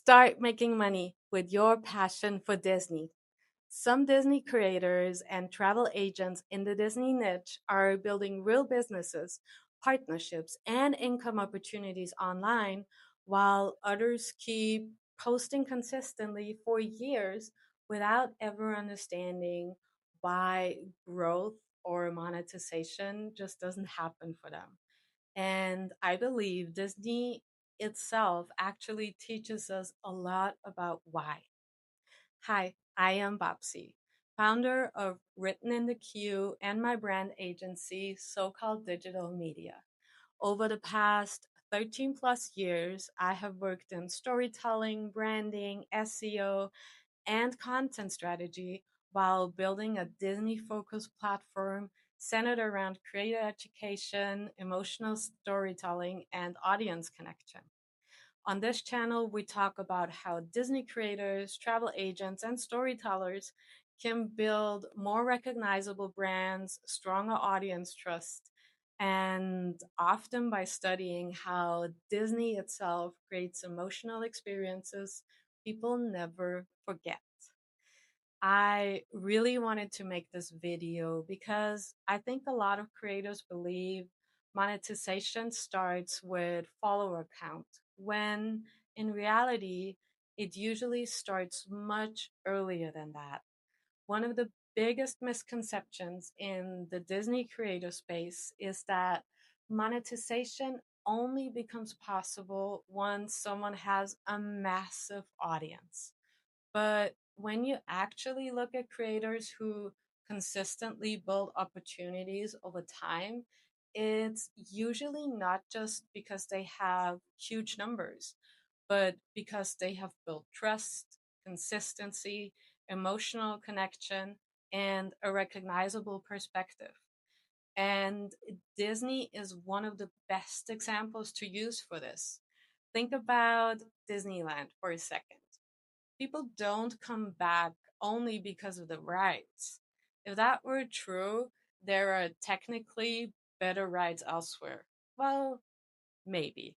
Start making money with your passion for Disney. Some Disney creators and travel agents in the Disney niche are building real businesses, partnerships, and income opportunities online, while others keep posting consistently for years without ever understanding why growth or monetization just doesn't happen for them. And I believe Disney itself actually teaches us a lot about why. Hi, I am Bobsy, founder of Written in the Queue and my brand agency, So Called Digital Media. Over the past 13 plus years, I have worked in storytelling, branding, SEO, and content strategy while building a Disney focused platform centered around creator education, emotional storytelling, and audience connection. On this channel, we talk about how Disney creators, travel agents, and storytellers can build more recognizable brands, stronger audience trust, and often by studying how Disney itself creates emotional experiences people never forget. I really wanted to make this video because I think a lot of creators believe monetization starts with follower count, when in reality, it usually starts much earlier than that. One of the biggest misconceptions in the Disney creator space is that monetization only becomes possible once someone has a massive audience. But when you actually look at creators who consistently build opportunities over time, it's usually not just because they have huge numbers, but because they have built trust, consistency, emotional connection, and a recognizable perspective. And Disney is one of the best examples to use for this. Think about Disneyland for a second. People don't come back only because of the rides. If that were true, there are technically better rides elsewhere. Well, maybe.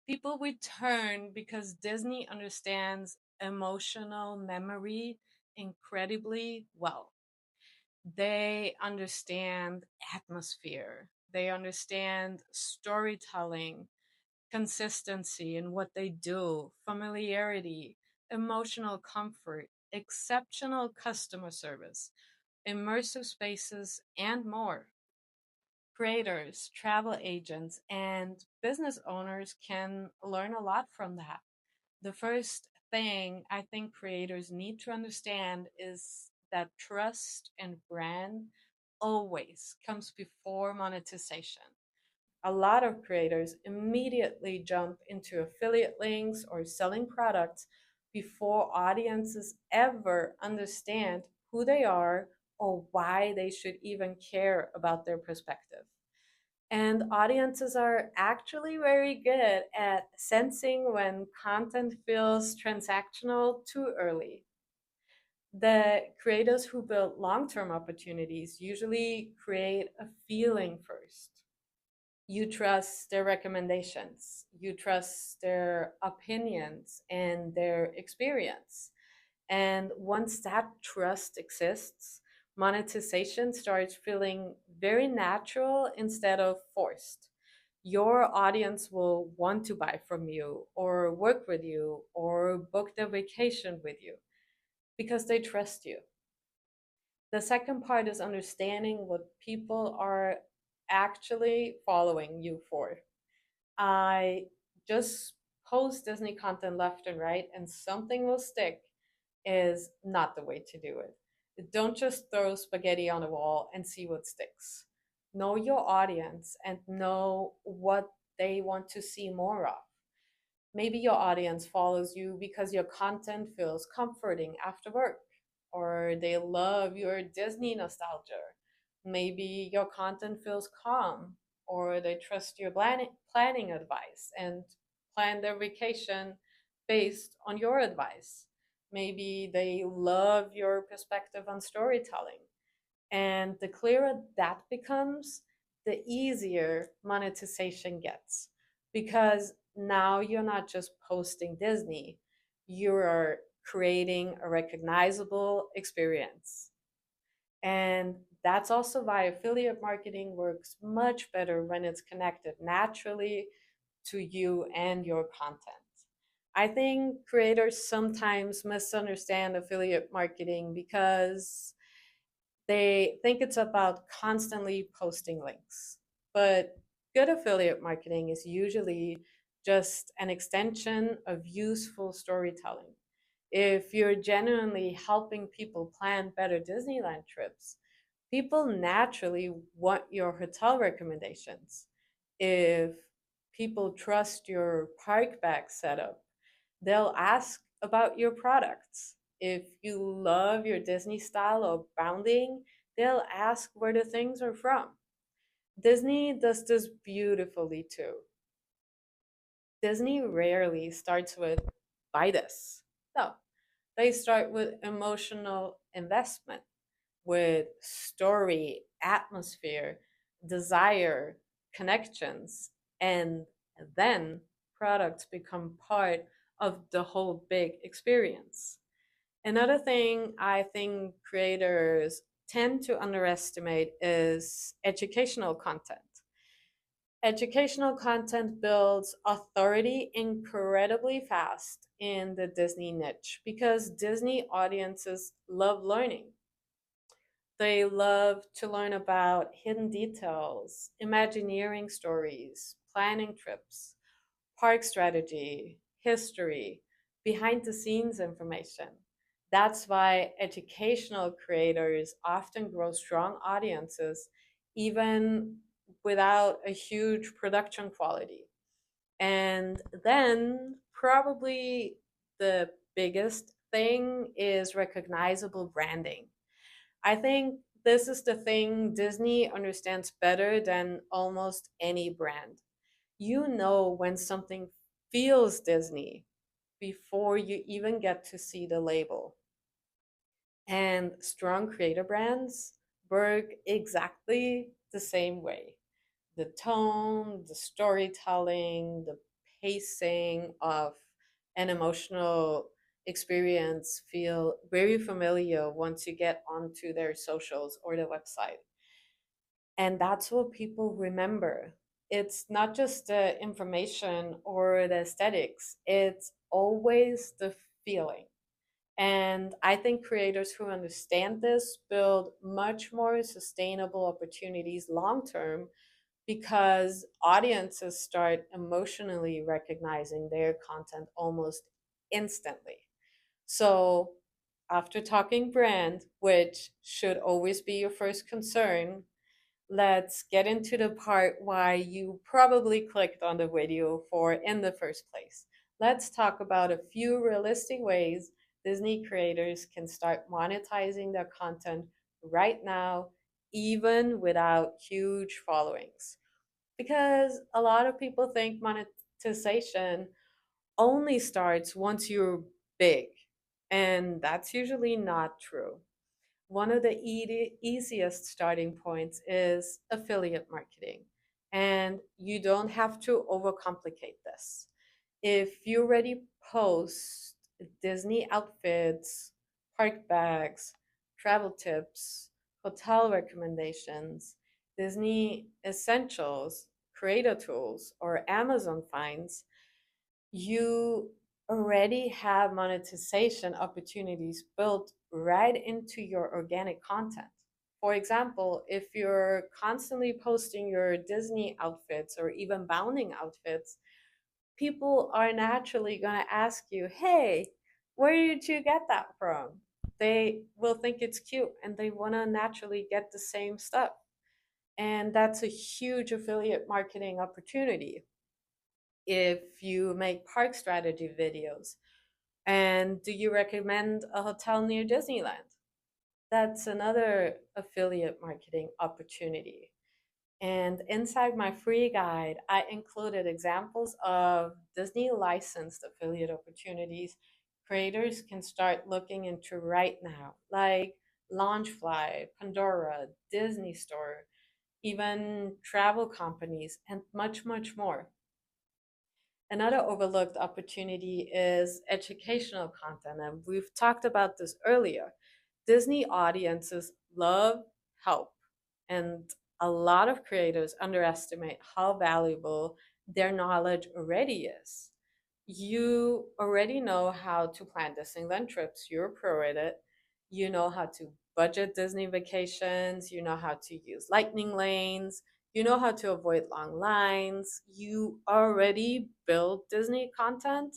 People return because Disney understands emotional memory incredibly well. They understand atmosphere, they understand storytelling, consistency in what they do, familiarity, emotional comfort, exceptional customer service, immersive spaces, and more. Creators, travel agents, and business owners can learn a lot from that. The first thing I think creators need to understand is that trust and brand always comes before monetization. A lot of creators immediately jump into affiliate links or selling products before audiences ever understand who they are or why they should even care about their perspective. And audiences are actually very good at sensing when content feels transactional too early. The creators who build long term opportunities usually create a feeling first. You trust their recommendations, you trust their opinions and their experience. And once that trust exists, monetization starts feeling very natural instead of forced. Your audience will want to buy from you or work with you or book their vacation with you because they trust you. The second part is understanding what people are actually following you for. I just post Disney content left and right, and something will stick is not the way to do it. Don't just throw spaghetti on a wall and see what sticks. Know your audience and know what they want to see more of. Maybe your audience follows you because your content feels comforting after work, or they love your Disney nostalgia. Maybe your content feels calm, or they trust your planning advice and plan their vacation based on your advice. Maybe they love your perspective on storytelling. And the clearer that becomes, the easier monetization gets. Because now you're not just posting Disney, you are creating a recognizable experience. And that's also why affiliate marketing works much better when it's connected naturally to you and your content. I think creators sometimes misunderstand affiliate marketing because they think it's about constantly posting links. But good affiliate marketing is usually just an extension of useful storytelling. If you're genuinely helping people plan better Disneyland trips, people naturally want your hotel recommendations. If people trust your park bag setup, they'll ask about your products. If you love your Disney style of bounding, they'll ask where the things are from. Disney does this beautifully too. Disney rarely starts with buy this. No, they start with emotional investment, with story, atmosphere, desire, connections, and then products become part of the whole big experience. Another thing I think creators tend to underestimate is educational content. Educational content builds authority incredibly fast in the Disney niche because Disney audiences love learning. They love to learn about hidden details, Imagineering stories, planning trips, park strategy, history, behind the scenes information. That's why educational creators often grow strong audiences even without a huge production quality. And then, probably the biggest thing is recognizable branding. I think this is the thing Disney understands better than almost any brand. You know when something feels Disney before you even get to see the label. And strong creator brands work exactly the same way. The tone, the storytelling, the pacing of an emotional experience feel very familiar once you get onto their socials or the website. And that's what people remember. It's not just the information or the aesthetics, it's always the feeling. And I think creators who understand this build much more sustainable opportunities long term because audiences start emotionally recognizing their content almost instantly. So, after talking brand, which should always be your first concern, let's get into the part why you probably clicked on the video for in the first place. Let's talk about a few realistic ways Disney creators can start monetizing their content right now, even without huge followings. Because a lot of people think monetization only starts once you're big, and that's usually not true. One of the easiest starting points is affiliate marketing. And you don't have to overcomplicate this. If you already post Disney outfits, park bags, travel tips, hotel recommendations, Disney essentials, creator tools, or Amazon finds, you already have monetization opportunities built right into your organic content. For example, if you're constantly posting your Disney outfits or even bounding outfits, people are naturally going to ask you, hey, where did you get that from? They will think it's cute and they want to naturally get the same stuff. And that's a huge affiliate marketing opportunity if you make park strategy videos. And do you recommend a hotel near Disneyland? That's another affiliate marketing opportunity. And inside my free guide, I included examples of Disney licensed affiliate opportunities creators can start looking into right now, like Launchfly, Pandora, Disney Store, even travel companies, and much, much more. Another overlooked opportunity is educational content, and we've talked about this earlier. Disney audiences love help, and a lot of creators underestimate how valuable their knowledge already is. You already know how to plan Disneyland trips, you're pro at it. You know how to budget Disney vacations, you know how to use lightning lanes, you know how to avoid long lines. You already build Disney content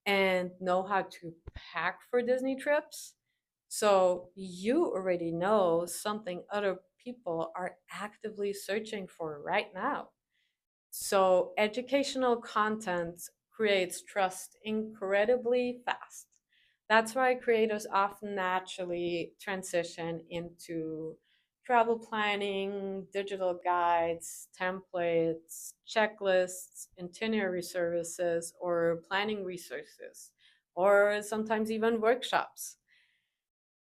and know how to pack for Disney trips. So you already know something other people are actively searching for right now. So educational content creates trust incredibly fast. That's why creators often naturally transition into travel planning, digital guides, templates, checklists, itinerary services, or planning resources, or sometimes even workshops.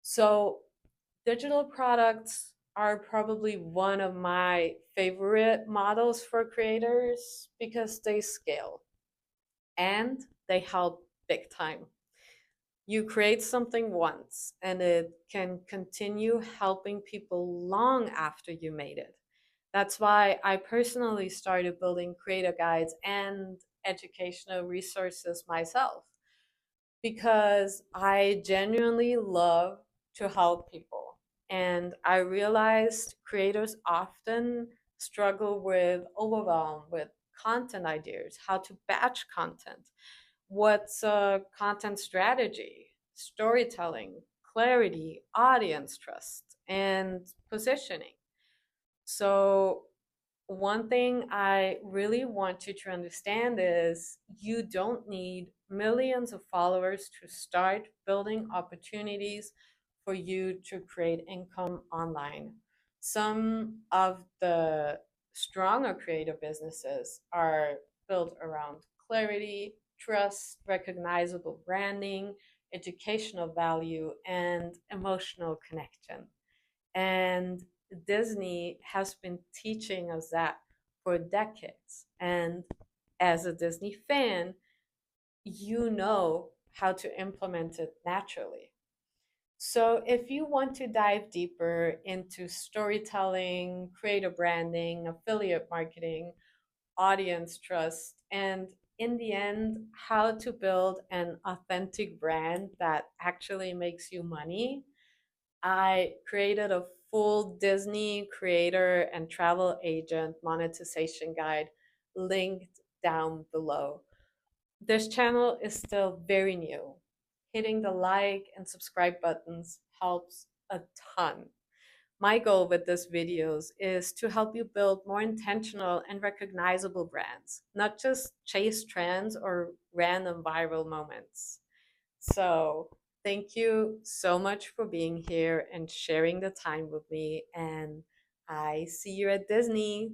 So digital products are probably one of my favorite models for creators because they scale and they help big time. You create something once and it can continue helping people long after you made it. That's why I personally started building creator guides and educational resources myself because I genuinely love to help people. And I realized creators often struggle with overwhelm with content ideas, how to batch content, what's a content strategy, storytelling, clarity, audience trust, and positioning. So one thing I really want you to understand is you don't need millions of followers to start building opportunities for you to create income online. Some of the stronger creative businesses are built around clarity, trust, recognizable branding, educational value, and emotional connection. And Disney has been teaching us that for decades. And as a Disney fan, you know how to implement it naturally. So, if you want to dive deeper into storytelling, creative branding, affiliate marketing, audience trust, and in the end, how to build an authentic brand that actually makes you money, I created a full Disney creator and travel agent monetization guide linked down below. This channel is still very new. Hitting the like and subscribe buttons helps a ton. My goal with these videos is to help you build more intentional and recognizable brands, not just chase trends or random viral moments. So, thank you so much for being here and sharing the time with me. And I see you at Disney.